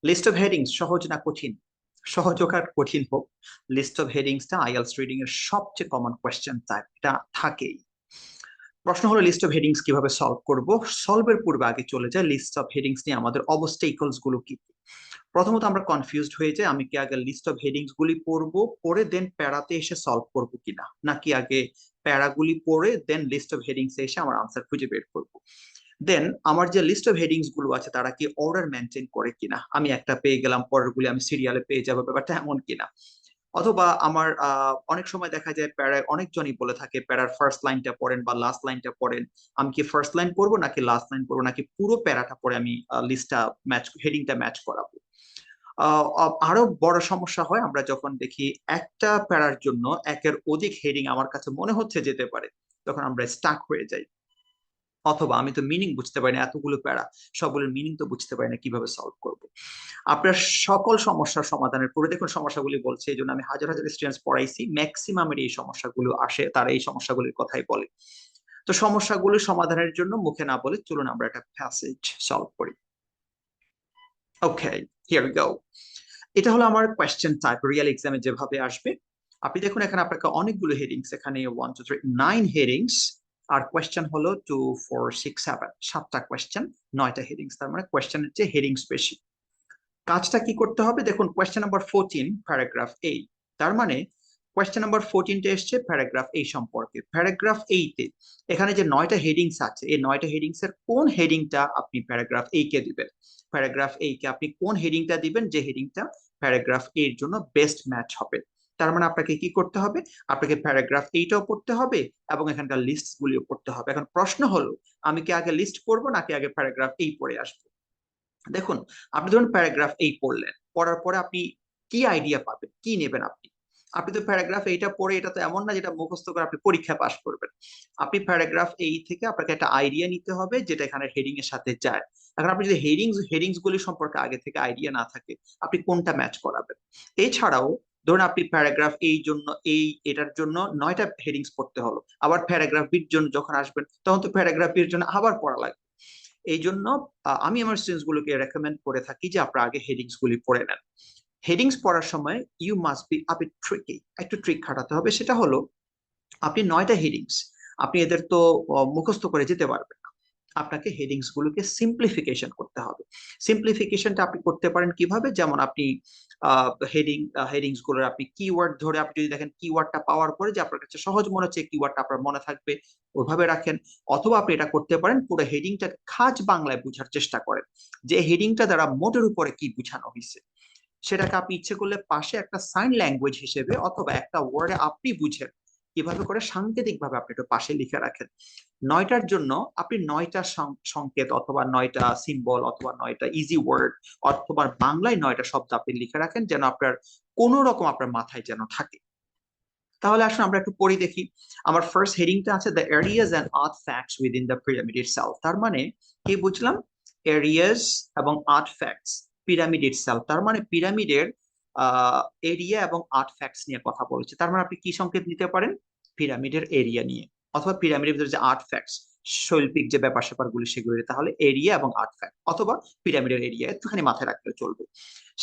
List of headings সহজ না কঠিন? সহজ হোক আর কঠিন হোক, লিস্ট অফ হেডিংসটা আইএলটিএস রিডিং এর সবচেয়ে কমন কোয়েশ্চেন টাইপ, এটা থাকেই। প্রশ্ন হলো লিস্ট অফ হেডিংস কিভাবে সলভ করব। সলভের পূর্বে আগে চলে যায় লিস্ট অফ হেডিংস নিয়ে আমাদের অবস্টেকলস গুলো কি কি। প্রথমত আমরা কনফিউজড হয়ে যাই, আমি কি আগে লিস্ট অফ হেডিংস গুলি পড়বো, পরে দেন প্যারাতে এসে সলভ করবো কিনা, নাকি আগে প্যারাগুলি পড়ে দেন লিস্ট অফ হেডিংস এসে আমার আনসার খুঁজে বের করবো। দেন আমার যে লিস্ট অফ হেডিংস গুলো আছে তারা কি অর্ডার মেনটেন করে কিনা, আমি একটা পেয়ে গেলাম পরের গুলি আমি সিরিয়ালে পেয়ে যাবো, ব্যাপারটা এমন কিনা। অথবা আমার অনেক সময় দেখা যায় প্যারায় অনেকজনই বলে থাকে প্যারার ফার্স্ট লাইনটা পড়েন বা লাস্ট লাইনটা পড়েন, আমি কি ফার্স্ট লাইন পড়বো নাকি লাস্ট লাইন পড়বো, নাকি পুরো প্যারাটা পড়ে আমি লিস্টটা ম্যাচ হেডিংটা ম্যাচ করাবো। আরো বড় সমস্যা হয় আমরা যখন দেখি একটা প্যারার জন্য একের অধিক হেডিং আমার কাছে মনে হচ্ছে যেতে পারে, তখন আমরা স্টাক হয়ে যাই। অথবা আমি তো মিনিং বুঝতে পারি না, এতগুলো প্যারা সবগুলোর মিনিং তো বুঝতে পারি না, কিভাবে সলভ করব। আপনার সকল সমস্যার সমাধানের পরে দেখুন সমস্যাগুলি বলছে, এই জন্য আমি হাজার হাজার স্টুডেন্টস পড়াইছি, ম্যাক্সিমামের এই সমস্যাগুলো আসে, তারা এই সমস্যাগুলির কথাই বলে। তো সমস্যাগুলো সমাধানের জন্য মুখে না বলে চলুন আমরা একটা প্যাসেজ সলভ করি। ওকে, হিয়ার উই গো। এটা হলো আমার কোয়েশ্চেন টাইপ, রিয়েল এক্সামে যেভাবে আসবে। আপনি দেখুন এখানে আপনাকে অনেকগুলো হেডিংস, এখানে 1 2 3 9 হেডিংস, আর কোয়েশ্চেন হলো 2 4 6 7, 7টা কোয়েশ্চেন, 9টা হেডিংস, তার মানে কোয়েশ্চেনের চেয়ে হেডিংস বেশি। কাজটা কি করতে হবে দেখুন, কোয়েশ্চেন নাম্বার 14 প্যারাগ্রাফ এই, তার মানে কোয়েশ্চেন নাম্বার 14টা এসছে প্যারাগ্রাফ এই সম্পর্কে। প্যারাগ্রাফ এইতে এখানে যে 9টা হেডিংস আছে, এই 9টা হেডিংস এর কোন হেডিংটা আপনি প্যারাগ্রাফ এই কে দিবেন, প্যারাগ্রাফ এই কে আপনি কোন হেডিংটা দিবেন, যে হেডিংটা প্যারাগ্রাফ এর জন্য বেস্ট ম্যাচ হবে। তার মানে আপনাকে কি করতে হবে, আপনাকে প্যারাগ্রাফ এইটাও পড়তে হবে এবং এখানকার লিস্ট গুলিও পড়তে হবে। এখন প্রশ্ন হলো আমি কি আগে লিস্ট পড়বো নাকি আগে প্যারাগ্রাফ এই পড়ে আসবো। দেখুন, আপনি ধরুন প্যারাগ্রাফ এই পড়লেন, পড়ার পরে আপনি কি আইডিয়া পাবেন, কি নেবেন আপনি। আপনি তো প্যারাগ্রাফ এইটা পড়ে, এটা তো এমন না যেটা মুখস্থ করে আপনি পরীক্ষা পাস করবেন। আপনি প্যারাগ্রাফ এই থেকে আপনাকে একটা আইডিয়া নিতে হবে যেটা এখানে হেডিং এর সাথে যায়। এখন আপনি যদি হেডিংস গুলি সম্পর্কে আগে থেকে আইডিয়া না থাকে, আপনি কোনটা ম্যাচ করাবেন। এছাড়াও ধরুন আপনি প্যারাগ্রাফ এই জন্য এটার জন্য 9টা হেডিংস পড়তে হলো, আবার প্যারাগ্রাফ বির জন্য যখন আসবেন তখন তো প্যারাগ্রাফ বির জন্য আবার পড়া লাগবে। এই জন্য আমি আমার স্টুডেন্টস গুলোকে রেকমেন্ড করে থাকি যে আপনারা আগে হেডিংস গুলি পড়ে নেন। হেডিংস পড়ার সময় you must be a bit tricky, একটু ট্রিক খাটাতে হবে। সেটা হলো আপনি 9টা হেডিংস, আপনি এদের তো মুখস্থ করে যেতে পারবেন না, আপনাকে হেডিংস গুলোকে সিম্পলিফিকেশন করতে হবে। সিম্পলিফিকেশনটা আপনি করতে পারেন কিভাবে, যেমন আপনি হেডিংস গুলোর আপনি কিওয়ার্ড ধরে, আপনি যদি দেখেন কিওয়ার্ডটা পাওয়ার পরে যে আপনার কাছে সহজ মনে হচ্ছে কিওয়ার্ডটা আপনার মনে থাকবে, ওইভাবে রাখেন। অথবা আপনি এটা করতে পারেন, পুরো হেডিংটা খাস বাংলায় বোঝার চেষ্টা করেন, যে হেডিংটা দ্বারা মোটের উপরে কি বোঝানো হয়েছে। সেটাকে আপনি ইচ্ছে করলে পাশে একটা সাইন ল্যাঙ্গুয়েজ হিসেবে অথবা একটা ওয়ার্ডে আপনি বুঝেন কিভাবে করে সাংকেতিক ভাবে আপনি একটু পাশে লিখে রাখেন। 9টার জন্য আপনি 9টা সংকেত অথবা 9টা সিম্বল অথবা 9টা ইজি ওয়ার্ড অথবা বাংলায় 9টা শব্দ আপনি লিখে রাখেন, যেন আপনার কোন রকম আপনার মাথায় যেন থাকে। তাহলে আসলে আমরা একটু পড়ি দেখি। আমার ফার্স্ট হেডিংটা আছে the areas and artefacts within the pyramid itself. তার মানে কি বুঝলাম, এরিয়াজ এবং আর্ট ফ্যাক্টস পিরামিড ইটসেলফ, তার মানে পিরামিডের এরিয়া এবং আর্ট ফ্যাক্টস নিয়ে কথা বলেছে। তার মানে আপনি কি সংকেত নিতে পারেন, পিরামিডের এরিয়া নিয়ে, অথবা পিরামিডের ভিতরে যে আর্ট ফ্যাক্টস শৈল্পিক যে ব্যাপার স্যাপারগুলি সেগুলি, তাহলে এরিয়া এবং আর্ট ফ্যাক্ট অথবা পিরামিডের এরিয়া একটুখানি মাথায় রাখলে চলবে।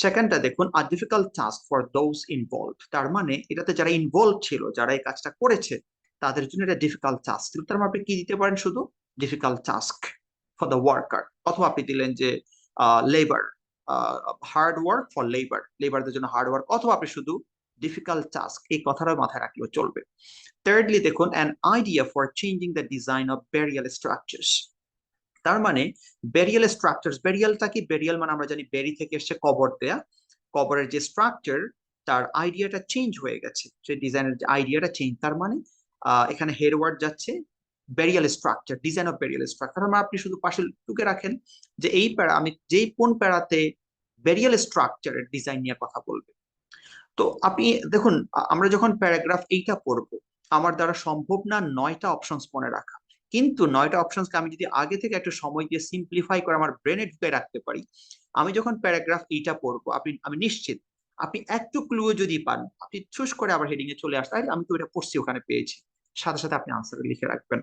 সেকেন্ডটা দেখুন, আ difficult task for those involve, তার মানে এটাতে যারা ইনভলভ ছিল, যারা এই কাজটা করেছে, তাদের জন্য এটা ডিফিকাল্ট টাস্ক। তার মানে আপনি কি দিতে পারেন, শুধু difficult task for the worker, অথবা আপনি দিলেন যে labour, hard work for labour, লেবারদের জন্য হার্ড ওয়ার্ক, অথবা আপনি শুধু ডিফিকাল্ট টাস্ক, এই কথাটা মাথায় রাখলেও চলবে। থার্ডলি দেখুন, an idea for changing the design of burial structures. তার মানে বেরিয়াল স্ট্রাকচার, বেরিয়ালটা কি, বেরিয়াল মানে আমরা জানি বেরি থেকে এসছে কবর দেয়া, কবরের যে স্ট্রাকচার তার আইডিয়াটা চেঞ্জ হয়ে গেছে, সেই ডিজাইনের যে আইডিয়াটা চেঞ্জ। তার মানে এখানে হেড ওয়ার্ড যাচ্ছে burial structure, design of burial structure. মানে আপনি শুধু পাশে টুকে রাখেন যে এই প্যারা আমি যেই কোন প্যারাতে বেরিয়াল স্ট্রাকচারের ডিজাইন নিয়ে কথা বলবে। তো আপনি দেখুন, আমরা যখন প্যারাগ্রাফ এইটা পড়বো, আমার দ্বারা সম্ভব না 9টা অপশনস মনে রাখা, কিন্তু 9টা অপশনসকে আমি যদি আগে থেকে একটু সময় দিয়ে সিম্পলিফাই করে আমার ব্রেনে ঢুকে রাখতে পারি, আমি যখন প্যারাগ্রাফ এইটা পড়বো আমি নিশ্চিত আপনি একটু ক্লু যদি পান, আপনি চুজ করে আবার হেডিং এ চলে আসতে, আমি তো এটা পড়ছি ওখানে পেয়েছি, সাথে সাথে আপনি আনসার লিখে রাখবেন।